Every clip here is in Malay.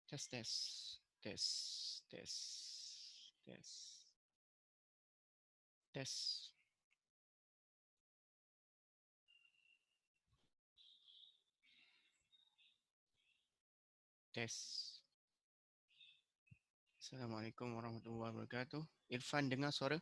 Tes, tes, tes, tes, tes, tes. Tes. Assalamualaikum warahmatullahi wabarakatuh. Irfan dengar suara?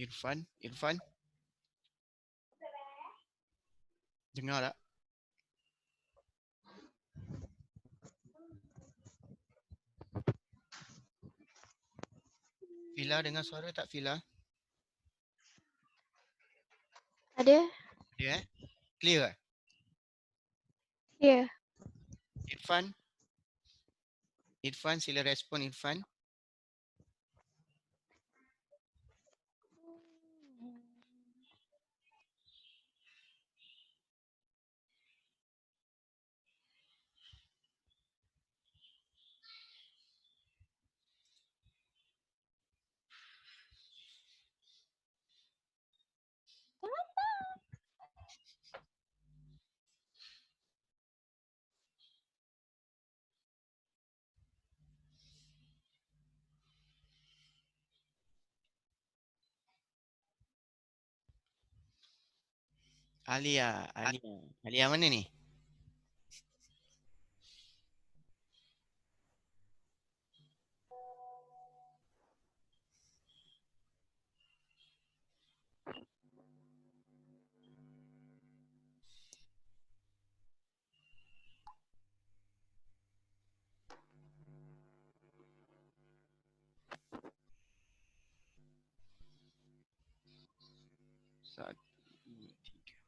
Irfan, Irfan. Dengar tak? Fila dengar suara tak Fila? Ada? Dia Clear tak? Ya. Irfan? Irfan sila respon Irfan. Alia, Alia. Alia mana ni? Satu, dua, tiga.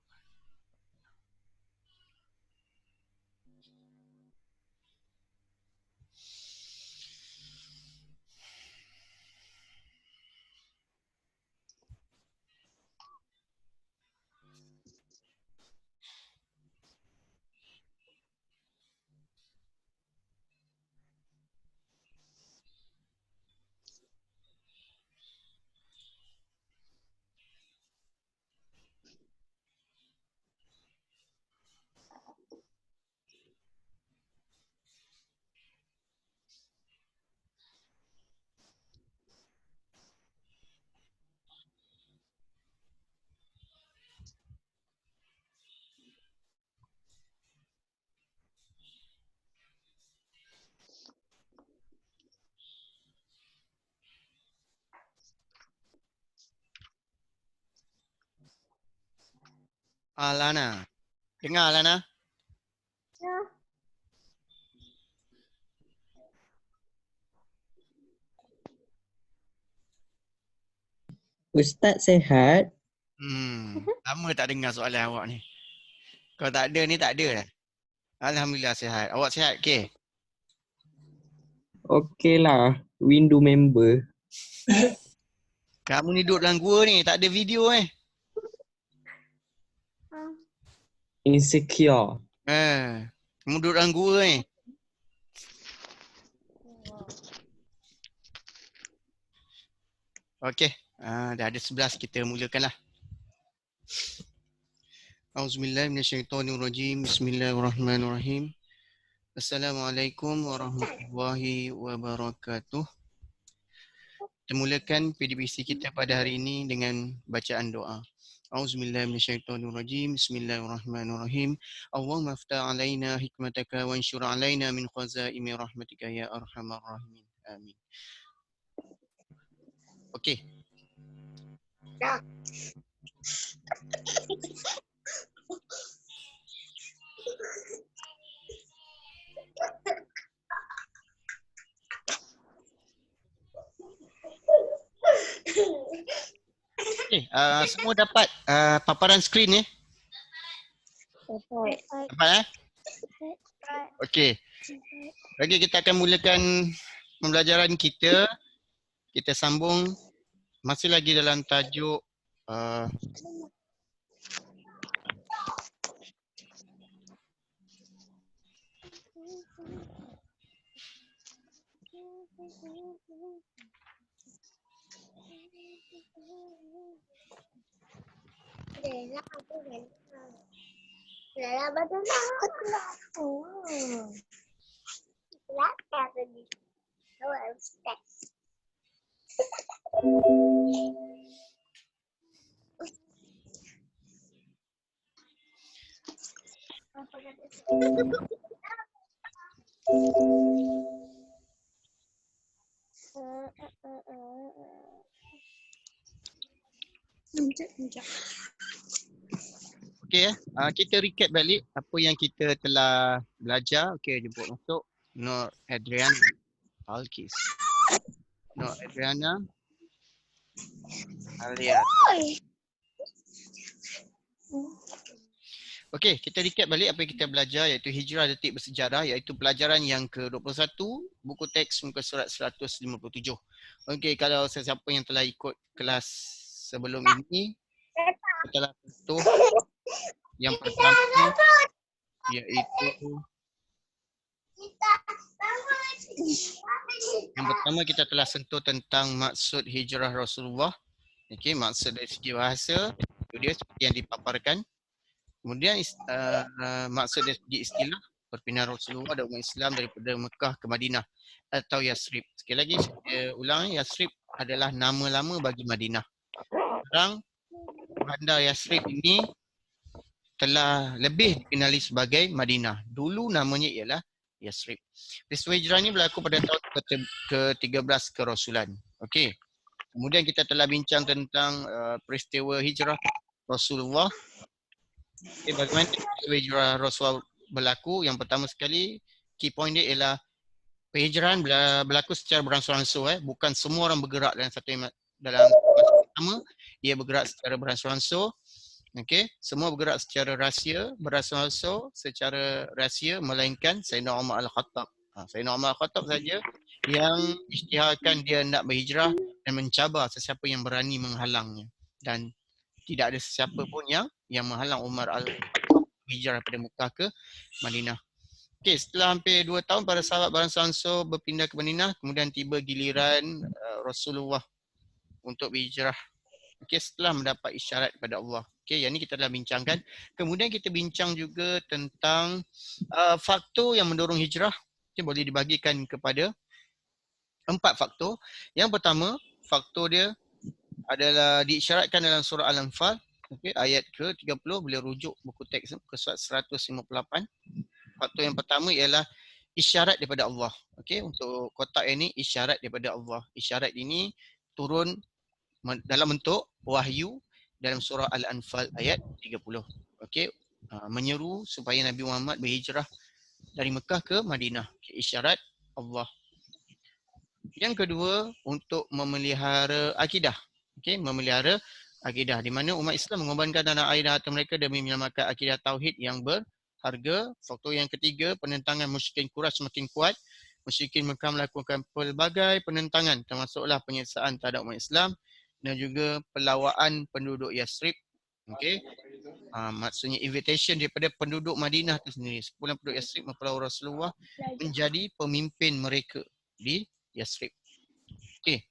Alana. Dengar Alana? Ya. Ustaz sehat? Lama tak dengar soalan awak ni. Kalau tak ada ni tak ada lah. Alhamdulillah sihat. Awak sihat ke? Okey lah, window member. Kamu ni duduk dalam gua ni, tak ada video Insecure. Kamu duduk dalam gua ni. Okey. Dah ada 11, kita mulakanlah. Auzubillahi minasyaitonirrajim. Bismillahirrahmanirrahim. Assalamualaikum warahmatullahi wabarakatuh. Kita mulakan PDPC kita pada hari ini dengan bacaan doa. Auzubillahi minasyaitonirrajim. Bismillahirrahmanirrahim. Allahumma aftah alaina hikmataka wa anshur alaina min khazaimi rahmatika ya arhamar rahimin. Amin. Okey. Semua dapat paparan skrin ni? Dapat Okey. Okey, kita akan mulakan pembelajaran kita. kita sambung masih lagi dalam tajuk okey kita recap balik apa yang kita telah belajar. Okey, jemput masuk Nur Adrian Alkis. Nur Adriana Alia. Okey, kita recap balik apa yang kita belajar iaitu hijrah detik bersejarah iaitu pelajaran yang ke-21 buku teks muka surat 157. Okey, kalau sesiapa yang telah ikut kelas sebelum ini telah sentuh yang pertama iaitu kita telah sentuh tentang maksud hijrah Rasulullah. Okey, maksud dari segi bahasa itu dia seperti yang dipaparkan. Kemudian maksud dari segi istilah perpindahan Rasulullah dan umat Islam daripada Mekah ke Madinah atau Yasrib. Sekali lagi saya ulang, Yasrib adalah nama lama bagi Madinah. Sekarang bandar Yasrib ini telah lebih dikenali sebagai Madinah. Dulu namanya ialah Yasrib. Peristiwa hijrah ini berlaku pada tahun ke-13 kerasulan. Okey. Kemudian kita telah bincang tentang peristiwa hijrah Rasulullah. Okay, bagaimana peristiwa hijrah Rasulullah berlaku? Yang pertama sekali, key point dia ialah penghijrahan berlaku secara beransur-ansur. Bukan semua orang bergerak dalam masa pertama, ia bergerak secara beransur-ansur. Okey, semua bergerak secara rahsia, beransur-ansur secara rahsia melainkan Sayyidina Umar Al-Khattab. Sayyidina Umar Al-Khattab saja yang isytiharkan dia nak berhijrah dan mencabar sesiapa yang berani menghalangnya. Dan tidak ada sesiapa pun yang menghalang Umar Al-Khattab hijrah daripada Mekah ke Madinah. Okey, setelah hampir 2 tahun para sahabat beransur-ansur berpindah ke Madinah, kemudian tiba giliran Rasulullah untuk berhijrah. Okey, setelah mendapat isyarat daripada Allah. Okey, yang ini kita telah bincangkan. Kemudian kita bincang juga tentang faktor yang mendorong hijrah. Okey, boleh dibagikan kepada 4 faktor. Yang pertama, faktor dia adalah diisyaratkan dalam surah Al-Anfal, okey, ayat ke-30, boleh rujuk buku teks ke surat 158. Faktor yang pertama ialah isyarat daripada Allah. Okey, untuk kotak ini isyarat daripada Allah. Isyarat ini turun dalam bentuk wahyu dalam surah Al-Anfal ayat 30. Okey, menyeru supaya Nabi Muhammad berhijrah dari Mekah ke Madinah. Okay, isyarat Allah. Yang kedua, untuk memelihara akidah. Okey, memelihara akidah di mana umat Islam mengorbankan tanah air dan harta mereka demi menyelamatkan akidah tauhid yang berharga. Faktor yang ketiga, penentangan musyrikin Quraisy semakin kuat. Musyrikin Mekah melakukan pelbagai penentangan termasuklah penyiksaan terhadap umat Islam dan juga pelawaan penduduk Yasrib. Okey. Maksudnya invitation daripada penduduk Madinah itu sendiri. Sekumpulan penduduk Yasrib mempelawai Rasulullah menjadi pemimpin mereka di Yasrib. Okey.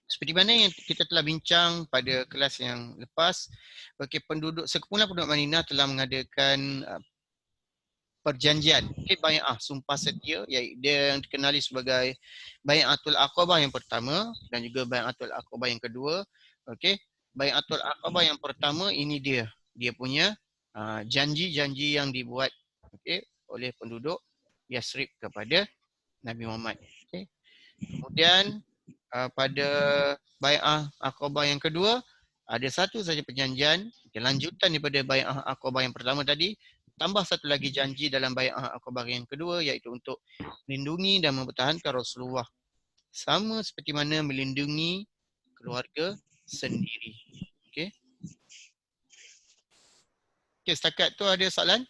Seperti mana yang kita telah bincang pada kelas yang lepas, okey, sekumpulan penduduk Madinah telah mengadakan perjanjian, okey, bai'ah, sumpah setia, iaitu dia yang dikenali sebagai Bai'atul Aqabah yang pertama dan juga Bai'atul Aqabah yang kedua. Okey, Bai'atul Aqabah yang pertama ini dia punya janji-janji yang dibuat, okey, oleh penduduk Yasrib kepada Nabi Muhammad. Okey. Kemudian pada Bai'ah Aqabah yang kedua ada satu saja perjanjian, lanjutan daripada Bai'ah Aqabah yang pertama tadi. Tambah satu lagi janji dalam Bai'ah Aqabah yang kedua iaitu untuk melindungi dan mempertahankan Rasulullah. Sama seperti mana melindungi keluarga sendiri. Okey. Okey, setakat tu ada soalan?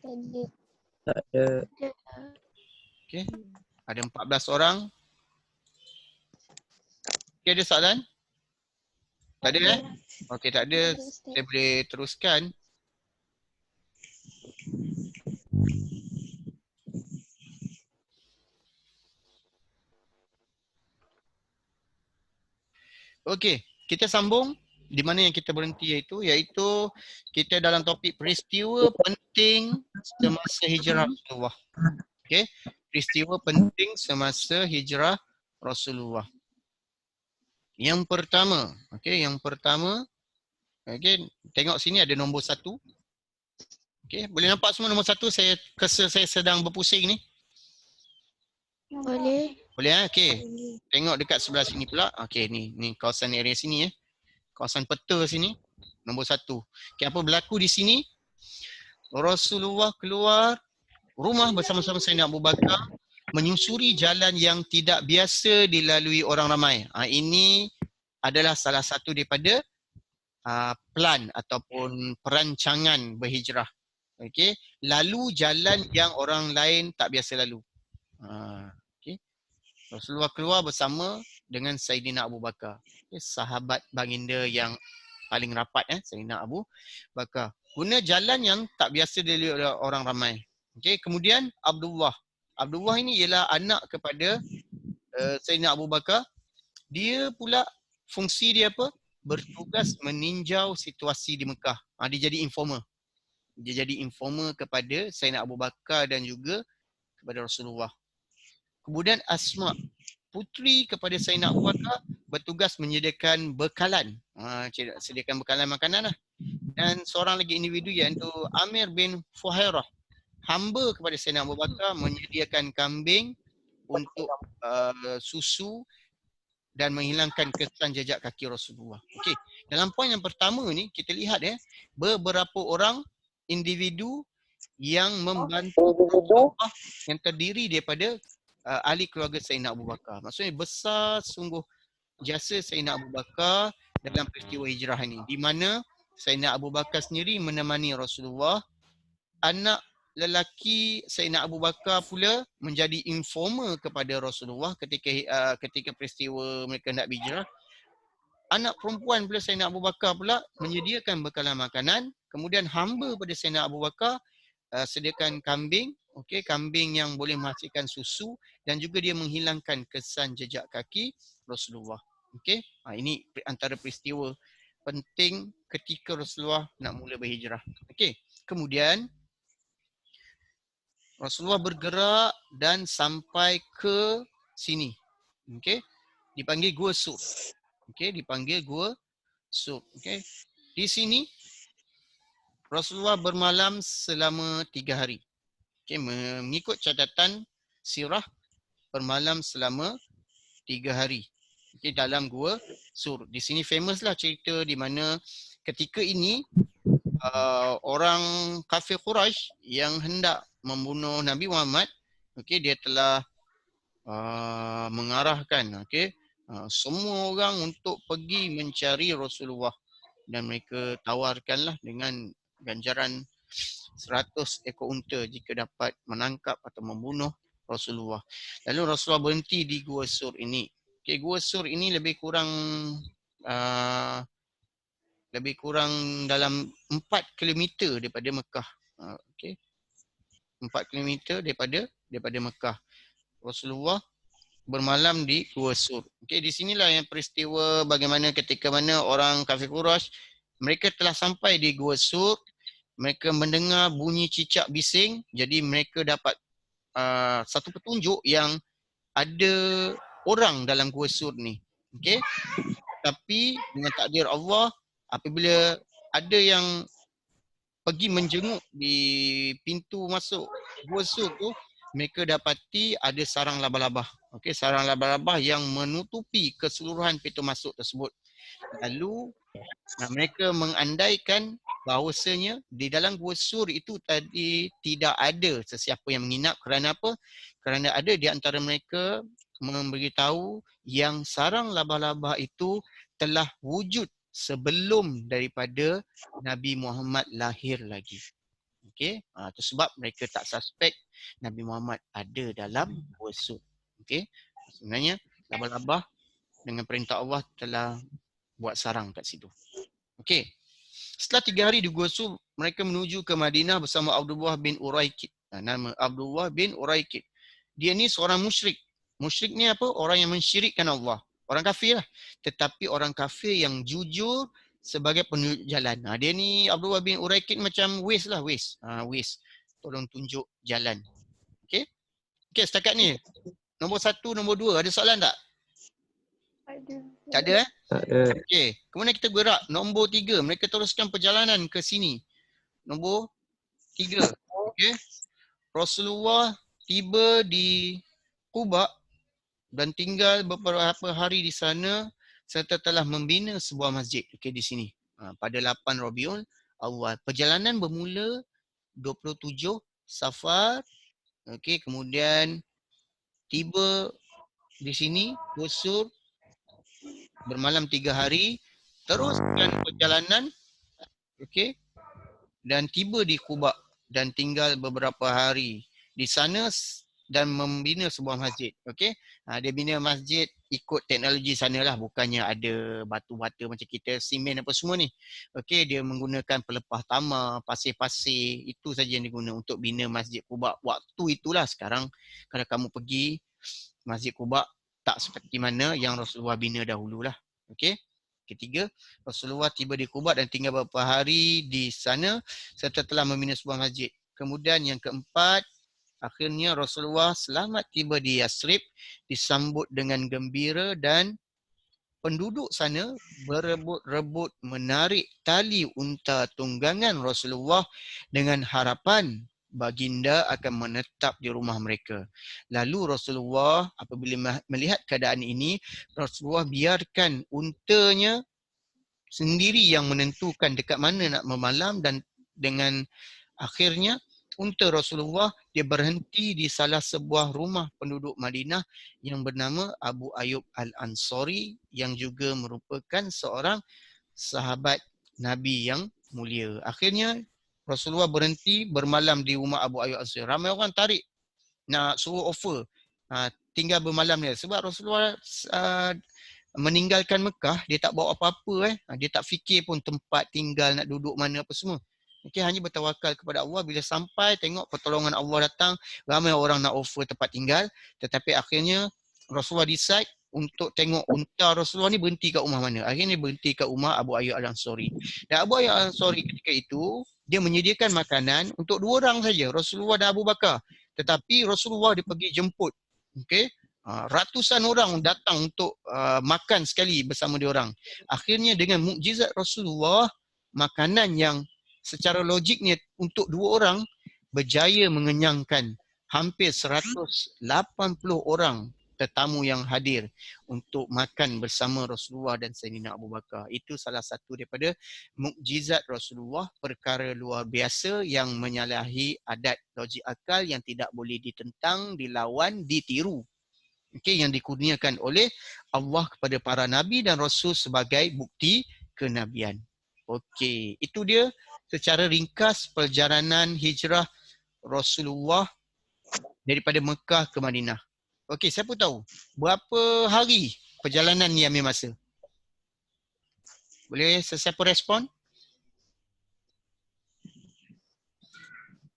Tadi. Tak ada. Okey. Ada 14 orang. Okay, ada soalan? Tak ada Okey, tak ada. Saya boleh teruskan. Okey, kita sambung di mana yang kita berhenti iaitu kita dalam topik peristiwa penting semasa hijrah Rasulullah. Okey, peristiwa penting semasa hijrah Rasulullah. Yang pertama, okey, tengok sini ada nombor 1. Okey, boleh nampak semua nombor 1 saya sedang berpusing ni? Boleh. Boleh okey. Tengok dekat sebelah sini pula. Okey, ni kawasan area sini Kawasan peta sini. Nombor 1. Okey, apa berlaku di sini? Rasulullah keluar rumah bersama-sama Sayyidina Abu Bakar menyusuri jalan yang tidak biasa dilalui orang ramai. Ini adalah salah satu daripada plan ataupun perancangan berhijrah. Okey, lalu jalan yang orang lain tak biasa lalu. Okey. Rasulullah keluar bersama dengan Sayyidina Abu Bakar. Okay, sahabat baginda yang paling rapat Sayyidina Abu Bakar. Guna jalan yang tak biasa dilalui oleh orang ramai. Okey, kemudian Abdullah. Abdullah ini ialah anak kepada Sayyidina Abu Bakar. Dia pula fungsi dia apa? Bertugas meninjau situasi di Mekah. Dia jadi informer. Dia jadi informer kepada Sayyidina Abu Bakar dan juga kepada Rasulullah. Kemudian Asma, puteri kepada Sayyidina Abu Bakar, bertugas menyediakan bekalan. Sediakan bekalan makanan lah. Dan seorang lagi individu iaitu Amir bin Fuhairah, hamba kepada Sayyidina Abu Bakar, menyediakan kambing untuk susu dan menghilangkan kesan jejak kaki Rasulullah. Okey, dalam poin yang pertama ni kita lihat beberapa orang individu yang membantu Rasulullah yang terdiri daripada ahli keluarga Sayyidina Abu Bakar. Maksudnya besar sungguh jasa Sayyidina Abu Bakar dalam peristiwa hijrah ini, di mana Sayyidina Abu Bakar sendiri menemani Rasulullah. Anak lelaki Sayyidina Abu Bakar pula menjadi informer kepada Rasulullah ketika peristiwa mereka nak hijrah. Anak perempuan pula Sayyidina Abu Bakar pula menyediakan bekalan makanan. Kemudian hamba pada Sayyidina Abu Bakar sediakan kambing, kambing yang boleh menghasilkan susu dan juga dia menghilangkan kesan jejak kaki Rasulullah. Ini antara peristiwa penting ketika Rasulullah nak mula berhijrah. Kemudian Rasulullah bergerak dan sampai ke sini. Dipanggil Gua Sur. Dipanggil Gua Sur. Di sini Rasulullah bermalam selama 3 hari. Mengikut catatan sirah, bermalam selama 3 hari. Dalam Gua Sur. Di sini famous lah cerita di mana ketika ini orang kafir Quraisy yang hendak membunuh Nabi Muhammad, dia telah mengarahkan semua orang untuk pergi mencari Rasulullah dan mereka tawarkanlah dengan ganjaran 100 ekor unta jika dapat menangkap atau membunuh Rasulullah. Lalu Rasulullah berhenti di Gua Sur ini. Gua Sur ini lebih kurang dalam 4 km daripada Mekah. 4 km daripada Mekah. Rasulullah bermalam di Gua Sur. Di sinilah yang peristiwa bagaimana ketika mana orang kafir Quraisy mereka telah sampai di Gua Sur, mereka mendengar bunyi cicak bising, jadi mereka dapat satu petunjuk yang ada orang dalam Gua Sur ni. Tapi dengan takdir Allah, apabila ada yang pergi menjenguk di pintu masuk Gua Sur tu, mereka dapati ada sarang labah-labah. Sarang labah-labah yang menutupi keseluruhan pintu masuk tersebut. Lalu mereka mengandaikan bahawasanya di dalam Gua Sur itu tadi tidak ada sesiapa yang menginap. Kerana apa? Kerana ada di antara mereka memberitahu yang sarang labah-labah itu telah wujud sebelum daripada Nabi Muhammad lahir lagi. Itu sebab mereka tak suspek Nabi Muhammad ada dalam Gua Sur. Okey. Sebenarnya labah-labah dengan perintah Allah telah buat sarang kat situ. Okey. Setelah 3 hari digusur, mereka menuju ke Madinah bersama Abdullah bin Uraikid. Nama Abdullah bin Uraikid. Dia ni seorang musyrik. Musyrik ni apa? Orang yang mensyirikkan Allah. Orang kafir lah. Tetapi orang kafir yang jujur sebagai penunjuk jalan. Dia ni Abdullah bin Uraikid macam Waze lah, Waze. Waze. Tolong tunjuk jalan. Okey? Okey, setakat ni. Nombor 1, nombor 2. Ada soalan tak? Ada. Tak ada eh? Tak ada. Okey. Kemudian kita gerak. Nombor 3. Mereka teruskan perjalanan ke sini. Nombor 3. Okey. Rasulullah tiba di Quba dan tinggal beberapa hari di sana serta telah membina sebuah masjid. Okey, di sini. Pada 8 Rabiul Awal. Perjalanan bermula 27 Safar. Okey, kemudian tiba di sini, gusur, bermalam 3 hari, teruskan perjalanan, okey, dan tiba di Quba dan tinggal beberapa hari di sana dan membina sebuah masjid. Okey, dia bina masjid ikut teknologi sana lah, bukannya ada batu-batu macam kita, simen apa semua ni. Okey, dia menggunakan pelepah tamar, pasir-pasir, itu saja yang diguna untuk bina masjid Quba waktu itulah. Sekarang kalau kamu pergi masjid Quba, tak seperti mana yang Rasulullah bina dahululah. Okey. Ketiga, Rasulullah tiba di Quba dan tinggal beberapa hari di sana serta telah membina sebuah masjid. Kemudian yang keempat, akhirnya Rasulullah selamat tiba di Yasrib, disambut dengan gembira dan penduduk sana berebut-rebut menarik tali unta tunggangan Rasulullah dengan harapan baginda akan menetap di rumah mereka. Lalu Rasulullah apabila melihat keadaan ini, Rasulullah biarkan untanya sendiri yang menentukan dekat mana nak memalam, dan dengan akhirnya unta Rasulullah dia berhenti di salah sebuah rumah penduduk Madinah yang bernama Abu Ayyub Al-Ansari yang juga merupakan seorang sahabat Nabi yang mulia. Akhirnya Rasulullah berhenti bermalam di rumah Abu Ayyub Al-Ansari. Ramai orang tarik nak suruh offer tinggal bermalam dia sebab Rasulullah meninggalkan Mekah, dia tak bawa apa-apa dia tak fikir pun tempat tinggal, nak duduk mana apa semua. Okey, hanya bertawakal kepada Allah. Bila sampai tengok pertolongan Allah datang, ramai orang nak offer tempat tinggal, tetapi akhirnya Rasulullah decide untuk tengok unta Rasulullah ni berhenti kat rumah mana. Akhirnya berhenti kat rumah Abu Ayyub Al-Ansari. Dan Abu Ayyub Al-Ansari ketika itu dia menyediakan makanan untuk 2 orang saja, Rasulullah dan Abu Bakar. Tetapi Rasulullah dia pergi jemput. Okey. Ratusan orang datang untuk makan sekali bersama diorang. Akhirnya dengan mukjizat Rasulullah, makanan yang secara logiknya untuk 2 orang berjaya mengenyangkan hampir 180 orang tetamu yang hadir untuk makan bersama Rasulullah dan Sayyidina Abu Bakar. Itu salah satu daripada mukjizat Rasulullah, perkara luar biasa yang menyalahi adat logik akal, yang tidak boleh ditentang, dilawan, ditiru. Okey, yang dikurniakan oleh Allah kepada para nabi dan rasul sebagai bukti kenabian. Okey, itu dia secara ringkas perjalanan hijrah Rasulullah daripada Mekah ke Madinah. Okey, siapa tahu berapa hari perjalanan ni ambil masa? Boleh sesiapa respon?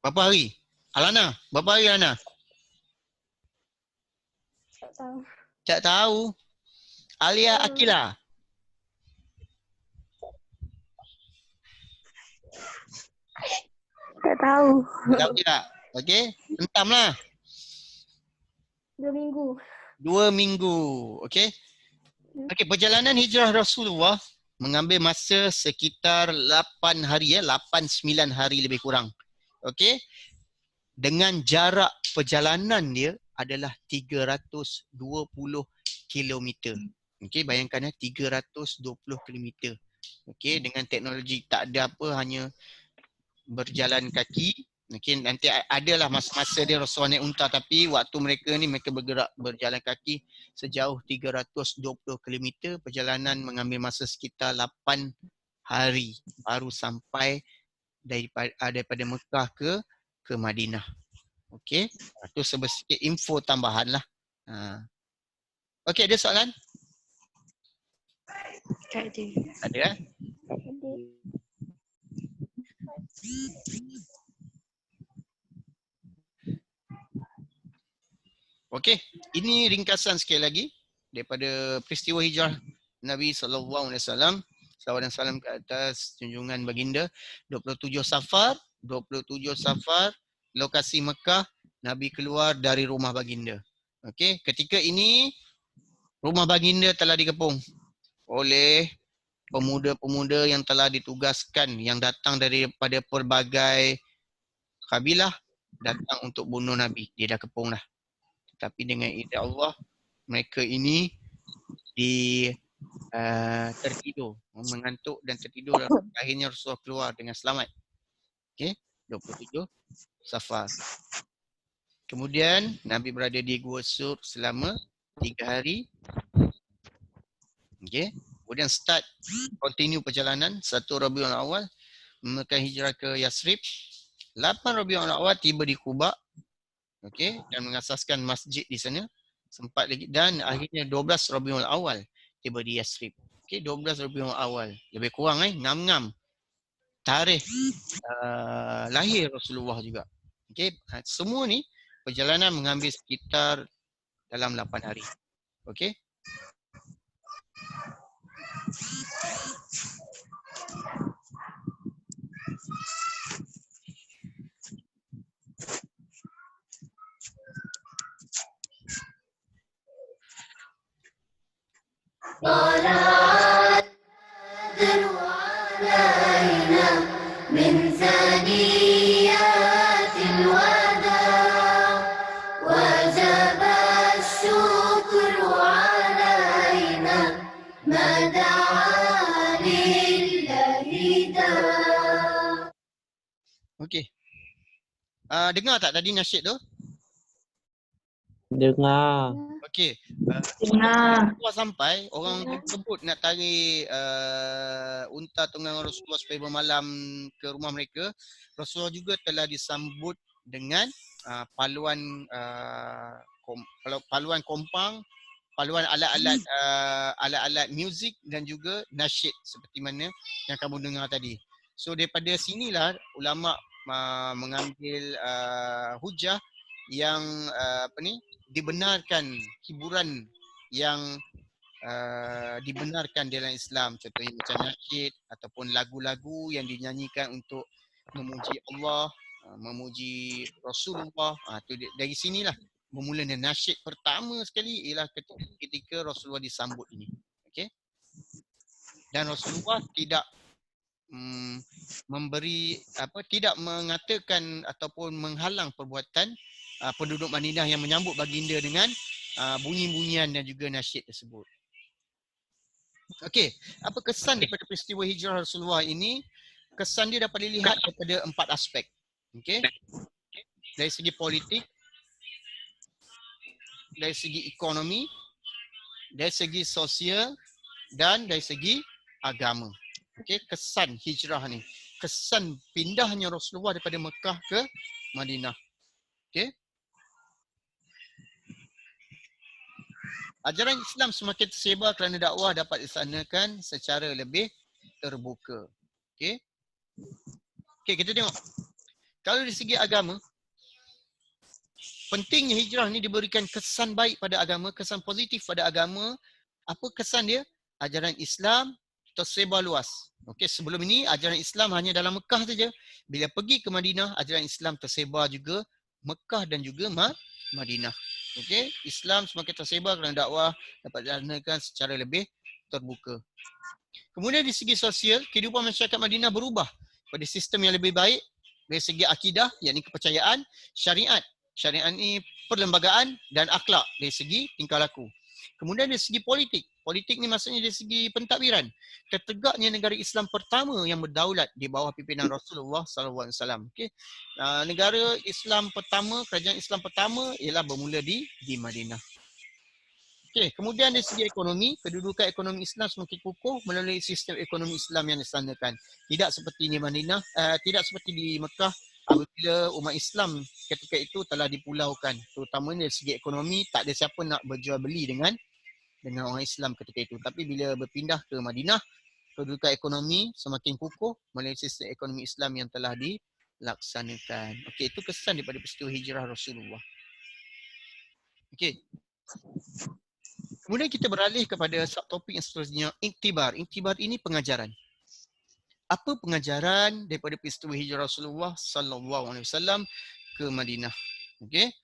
Berapa hari? Alana, berapa hari Alana? Tak tahu. Tak tahu. Alia Akila. Tak tahu. Tak tahu tidak? Okey, hentamlah. 2 minggu. 2 minggu. Okey. Okey, perjalanan hijrah Rasulullah mengambil masa sekitar 8 hari 8-9 hari lebih kurang. Okey. Dengan jarak perjalanan dia adalah 320 kilometer. Okey, bayangkan 320 kilometer. Okey, dengan teknologi tak ada apa, hanya berjalan kaki. Okey, nanti adalah masa-masa dia Rasulullah naik unta, tapi waktu mereka bergerak berjalan kaki sejauh 320 km. Perjalanan mengambil masa sekitar 8 hari baru sampai daripada Mekah ke Madinah. Okey, itu sedikit info tambahan lah. Okey, ada soalan? Tak ada. Ada eh? Ada. Okey, ini ringkasan sekali lagi daripada peristiwa hijrah Nabi SAW. Salawat dan salam ke atas junjungan baginda. 27 Safar, lokasi Mekah, Nabi keluar dari rumah baginda. Okey, ketika ini rumah baginda telah dikepung oleh pemuda-pemuda yang telah ditugaskan, yang datang daripada pelbagai kabilah, datang untuk bunuh Nabi. Dia dah kepung dah. Tapi dengan izin Allah, mereka ini tertidur, mengantuk dan tertidur, dan akhirnya Rasulullah keluar dengan selamat. Okey, 27 Safar. Kemudian Nabi berada di Gua Sur selama 3 hari. Okey, kemudian continue perjalanan 1 Rabiul Awal, melakukan hijrah ke Yasrib. 8 Rabiul Awal tiba di Quba. Okey, dan mengasaskan masjid di sana. Sempat lagi, dan akhirnya 12 Rabiul Awal tiba di Yasrib. Okey, 12 Rabiul Awal. Lebih kurang ngam-ngam tarikh lahir Rasulullah juga. Okey, semua ni perjalanan mengambil sekitar dalam 8 hari. Okey. طلعت بدر علينا من ثنيات الوداع وجب الشكر علينا ما دعا لله داع. Okey. Dengar tak tadi nasyid tu? Dengar. Okey. Dengar. Rasulullah sampai, orang tersebut nak tarik unta tunggangan Rasulullah supaya bermalam ke rumah mereka. Rasulullah juga telah disambut dengan paluan paluan kompang, paluan alat-alat muzik dan juga nasyid seperti mana yang kamu dengar tadi. So daripada sinilah ulama mengambil hujah yang dibenarkan hiburan yang dibenarkan dalam Islam, contohnya macam nasyid ataupun lagu-lagu yang dinyanyikan untuk memuji Allah, memuji Rasulullah. Dari sinilah bermula nasyid pertama sekali ialah ketika Rasulullah disambut ini. Okey. Dan Rasulullah tidak tidak mengatakan ataupun menghalang perbuatan penduduk Madinah yang menyambut baginda dengan bunyi-bunyian dan juga nasyid tersebut. Okey, apa kesan daripada peristiwa hijrah Rasulullah ini? Kesan dia dapat dilihat daripada 4 aspek. Okey. Dari segi politik, dari segi ekonomi, dari segi sosial dan dari segi agama. Okey, kesan hijrah ni. Kesan pindahnya Rasulullah daripada Mekah ke Madinah. Okey. Ajaran Islam semakin tersebar kerana dakwah dapat dilaksanakan secara lebih terbuka. Okey. Okey, kita tengok. Kalau dari segi agama, pentingnya hijrah ni diberikan kesan baik pada agama, kesan positif pada agama. Apa kesan dia? Ajaran Islam tersebar luas. Okey, sebelum ini ajaran Islam hanya dalam Mekah saja. Bila pergi ke Madinah, ajaran Islam tersebar juga Mekah dan juga Madinah. Okey, Islam semakin tersebar kerana dakwah dapat dilaksanakan secara lebih terbuka. Kemudian di segi sosial, kehidupan masyarakat Madinah berubah pada sistem yang lebih baik dari segi akidah, yakni kepercayaan, syariat. Syariat ini perlembagaan dan akhlak dari segi tingkah laku. Kemudian dari segi politik. Politik ni maksudnya dari segi pentadbiran. Tertegaknya negara Islam pertama yang berdaulat di bawah pimpinan Rasulullah SAW. Okay. Negara Islam pertama, kerajaan Islam pertama ialah bermula di Madinah. Okay. Kemudian dari segi ekonomi, kedudukan ekonomi Islam semakin kukuh melalui sistem ekonomi Islam yang dilaksanakan. Tidak seperti di Madinah, tidak seperti di Mekah apabila umat Islam ketika itu telah dipulaukan, terutamanya dari segi ekonomi, tak ada siapa nak berjual beli dengan orang Islam ketika itu. Tapi bila berpindah ke Madinah, kedudukan ekonomi semakin kukuh melalui sistem ekonomi Islam yang telah dilaksanakan. Okey, itu kesan daripada peristiwa hijrah Rasulullah. Okey. Kemudian kita beralih kepada subtopik yang seterusnya, iktibar. Iktibar ini pengajaran. Apa pengajaran daripada peristiwa hijrah Rasulullah sallallahu alaihi wasallam ke Madinah? Okey.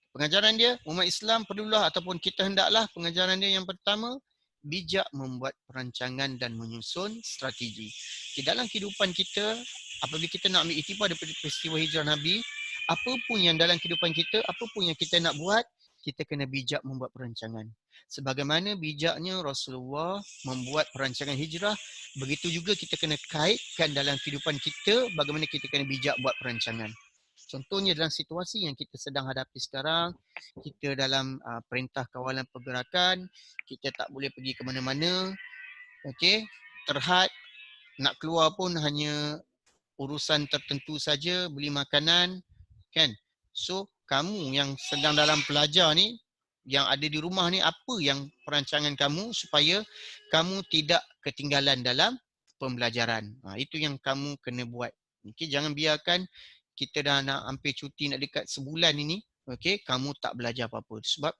Pengajaran dia, umat Islam perlulah ataupun kita hendaklah pengajaran dia yang pertama, bijak membuat perancangan dan menyusun strategi. Di dalam kehidupan kita, apabila kita nak ambil iktibar daripada peristiwa hijrah Nabi, apa pun yang dalam kehidupan kita, apa pun yang kita nak buat, kita kena bijak membuat perancangan. Sebagaimana bijaknya Rasulullah membuat perancangan hijrah, begitu juga kita kena kaitkan dalam kehidupan kita bagaimana kita kena bijak buat perancangan. Contohnya dalam situasi yang kita sedang hadapi sekarang, kita dalam perintah kawalan pergerakan, kita tak boleh pergi ke mana-mana, okey, terhad, nak keluar pun hanya urusan tertentu saja, beli makanan, kan? So, kamu yang sedang dalam pelajar ni, yang ada di rumah ni, apa yang perancangan kamu supaya kamu tidak ketinggalan dalam pembelajaran. Itu yang kamu kena buat. Okay, jangan biarkan kita dah nak hampir cuti nak dekat sebulan ini, okay, kamu tak belajar apa-apa. Sebab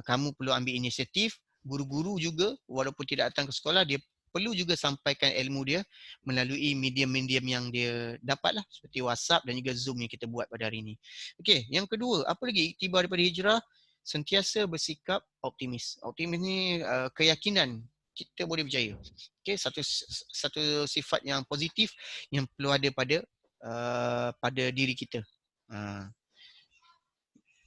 kamu perlu ambil inisiatif. Guru-guru juga walaupun tidak datang ke sekolah, dia perlu juga sampaikan ilmu dia melalui medium-medium yang dia dapatlah, seperti WhatsApp dan juga Zoom yang kita buat pada hari ini. Okey, yang kedua, apa lagi iktibar daripada hijrah? Sentiasa bersikap optimis. Optimis ni keyakinan kita boleh berjaya. Okey, satu sifat yang positif yang perlu ada pada diri kita.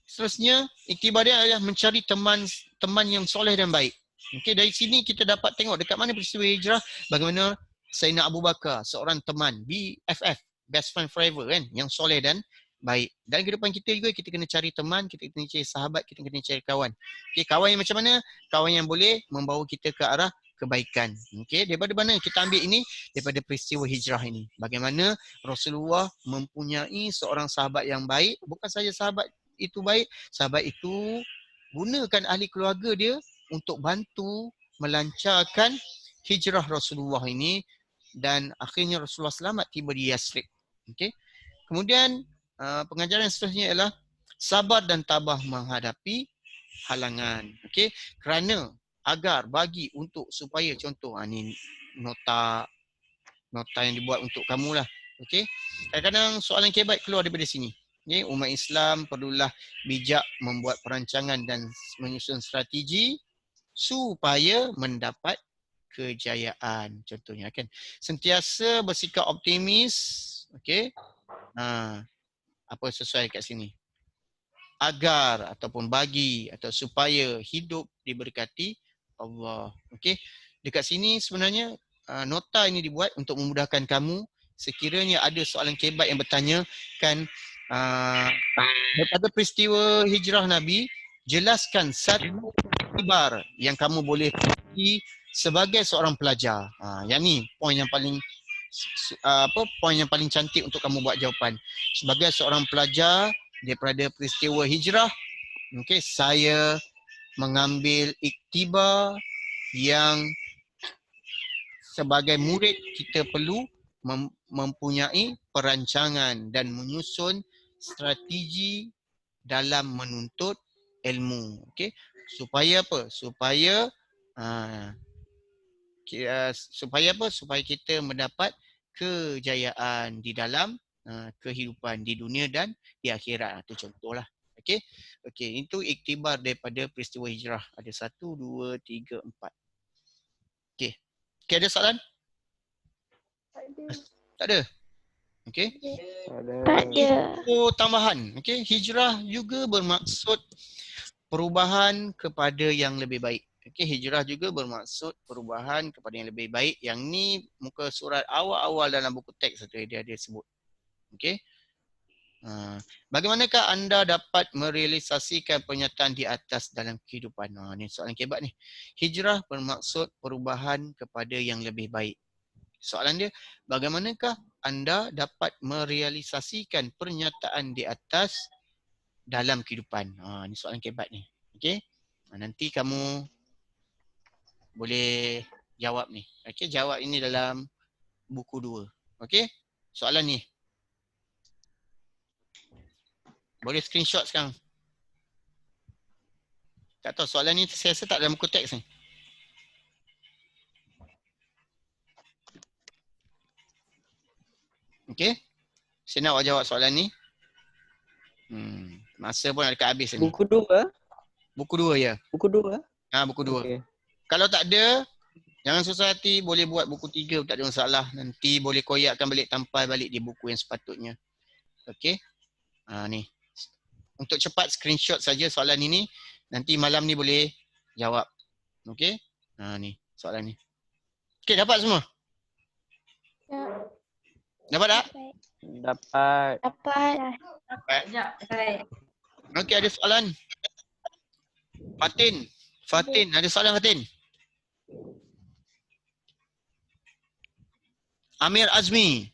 Seterusnya, iktibar dia adalah mencari teman yang soleh dan baik. Okey, dari sini kita dapat tengok dekat mana peristiwa hijrah, bagaimana Sayyidina Abu Bakar, seorang teman, BFF, best friend forever kan, yang soleh dan baik. Dalam kehidupan kita juga kita kena cari teman, kita kena cari sahabat, kita kena cari kawan. Okey, kawan yang macam mana? Kawan yang boleh membawa kita ke arah kebaikan. Okey, daripada mana kita ambil ini? Daripada peristiwa hijrah ini. Bagaimana Rasulullah mempunyai seorang sahabat yang baik, bukan saja sahabat itu baik, sahabat itu gunakan ahli keluarga dia untuk bantu melancarkan hijrah Rasulullah ini, dan akhirnya Rasulullah selamat tiba di Yathrib. Okey. Kemudian pengajaran seterusnya ialah sabar dan tabah menghadapi halangan. Okey. Kerana agar bagi untuk supaya contoh ni nota yang dibuat untuk kamulah. Okey. Kadang-kadang soalan kebat keluar daripada sini. Okay, umat Islam perlulah bijak membuat perancangan dan menyusun strategi supaya mendapat kejayaan. Contohnya kan, sentiasa bersikap optimis. Okey. Apa sesuai kat sini? Agar ataupun bagi atau supaya hidup diberkati Allah. Okey. Dekat sini sebenarnya nota ini dibuat untuk memudahkan kamu sekiranya ada soalan kebat yang bertanya kan, daripada peristiwa hijrah Nabi, jelaskan satu iktibar yang kamu boleh pergi sebagai seorang pelajar. Yang ni poin yang paling poin yang paling cantik untuk kamu buat jawapan. Sebagai seorang pelajar daripada peristiwa hijrah, okey, saya mengambil iktibar yang sebagai murid kita perlu mempunyai perancangan dan menyusun strategi dalam menuntut ilmu. Okey, supaya apa? Supaya supaya kita mendapat kejayaan di dalam kehidupan di dunia dan di akhirat. Itu contohlah. Okey. Okey, itu iktibar daripada peristiwa hijrah. Ada 1 2 3 4. Okey. Okey, ada soalan? Tak ada. Okey. Tak ada. Oh, tambahan. Okey, hijrah juga bermaksud perubahan kepada yang lebih baik. Okey, hijrah juga bermaksud perubahan kepada yang lebih baik. Yang ni muka surat awal-awal dalam buku teks tu dia sebut. Okey. Bagaimanakah anda dapat merealisasikan pernyataan di atas dalam kehidupan? Ni soalan kebat ni. Hijrah bermaksud perubahan kepada yang lebih baik. Soalan dia, bagaimanakah anda dapat merealisasikan pernyataan di atas dalam kehidupan? Ni soalan kebat ni. Okey. Nanti kamu boleh jawab ni. Okey, jawab ini dalam buku 2. Okey? Soalan ni. Boleh screenshot sekarang. Tak tahu soalan ni saya rasa tak dalam buku teks ni. Okey? Saya nak awak jawab soalan ni. Masa pun dekat habis ni. Buku 2? Buku 2 ya. Buku 2? Buku 2. Okey. Kalau tak ada, jangan susah hati, boleh buat buku 3, tak ada masalah. Nanti boleh koyakkan balik, tampal balik di buku yang sepatutnya. Okey? Ni. Untuk cepat screenshot saja soalan ini. Nanti malam ni boleh jawab. Okey? Ni soalan ni. Okey, dapat semua? Dapat tak? Dapat. Dapat. Dapat. Okey, ada soalan. Fatin, ada soalan Fatin? Amir Azmi.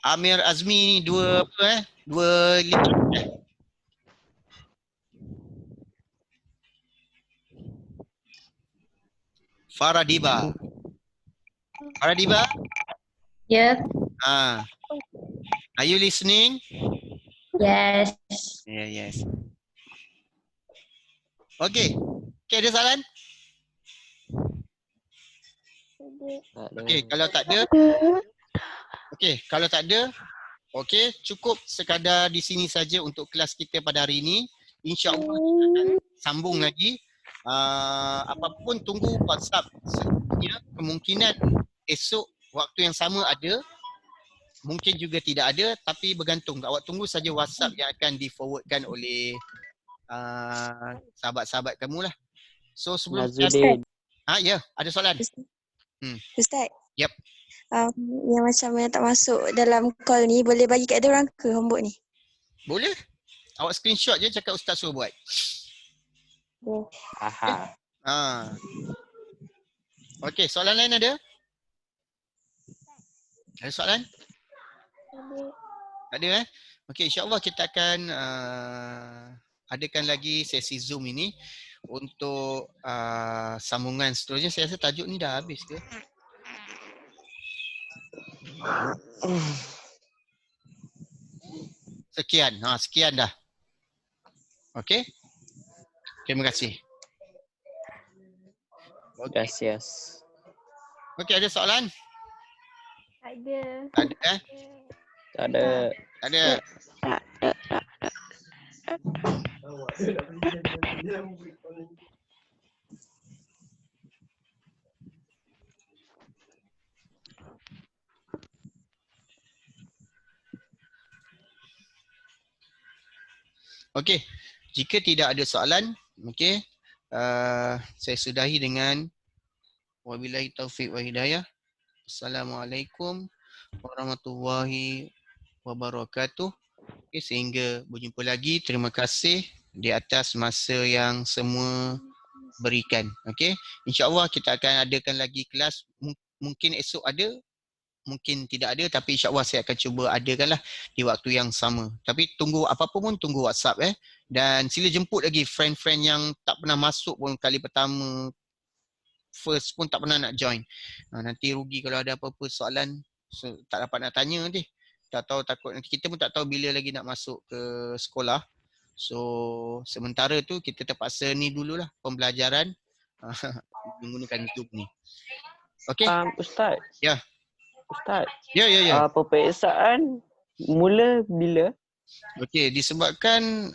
Amir Azmi ni dua apa Dua link. Faradiba. Faradiba? Yes. Are you listening? Yes. Yeah, yes. Okay. Okay, ada soalan? Okay, kalau tak ada. Okay, kalau tak ada. Okay, cukup sekadar di sini saja untuk kelas kita pada hari ini. InsyaAllah kita akan sambung lagi. Apapun tunggu WhatsApp. Sebenarnya kemungkinan esok waktu yang sama ada. Mungkin juga tidak ada, tapi bergantung. Awak tunggu saja WhatsApp yang akan di-forwardkan oleh sahabat-sahabat kamu lah. So sebelum Nazuddin. ya, ada soalan. Ustaz. Yep. Yang macam yang tak masuk dalam call ni boleh bagi kat dia orang ke homework ni? Boleh. Awak screenshot je cakap ustaz suruh buat. Aha. Okey, soalan lain ada? Ada soalan? Tak ada Okey, insya-Allah kita akan adakan lagi sesi Zoom ini untuk sambungan seterusnya. Saya rasa tajuk ni dah habis ke? Sekian. Sekian dah. Okey. Terima kasih. Gracias. Okey, ada soalan? Tak ada. Tak ada Tak ada. Tak ada. Okey, jika tidak ada soalan, okey, saya sudahi dengan wabillahi taufiq wa hidayah. Assalamualaikum warahmatullahi wabarakatuh. Okay, sehingga berjumpa lagi. Terima kasih di atas masa yang semua berikan. Okey, insya-Allah kita akan adakan lagi kelas. Mungkin esok ada, mungkin tidak ada, tapi insya-Allah saya akan cuba adakanlah di waktu yang sama. Tapi tunggu apa-apa pun tunggu WhatsApp dan sila jemput lagi friend-friend yang tak pernah masuk pun kali pertama, first pun tak pernah nak join. Nanti rugi kalau ada apa-apa soalan tak dapat nak tanya nanti. Tak tahu, takut nanti kita pun tak tahu bila lagi nak masuk ke sekolah. So sementara tu kita terpaksa ni dululah pembelajaran menggunakan Zoom ni. Okey. Ustaz. Ya. Ustaz. Ya. Peperiksaan mula bila? Okey, disebabkan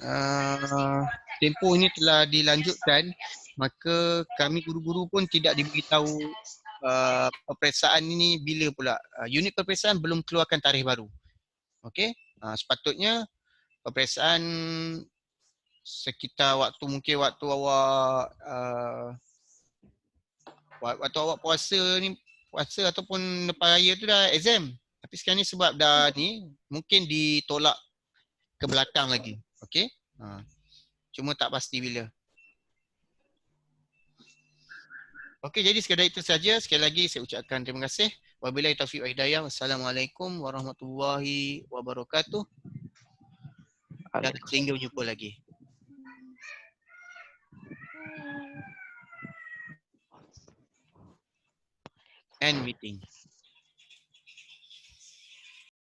tempoh ini telah dilanjutkan, maka kami guru-guru pun tidak diberitahu peperiksaan ini bila pula. Unit peperiksaan belum keluarkan tarikh baru. Okey, sepatutnya peperiksaan sekitar mungkin waktu awak puasa ataupun lepas raya tu dah exam. Tapi sekarang ni sebab dah ni mungkin ditolak ke belakang lagi. Okey? Cuma tak pasti bila. Okey, jadi sekadar itu saja. Sekali lagi saya ucapkan terima kasih. Wabillahi taufiq wa hidayah. Wassalamualaikum warahmatullahi wabarakatuh. Dan sehingga jumpa lagi. End meeting.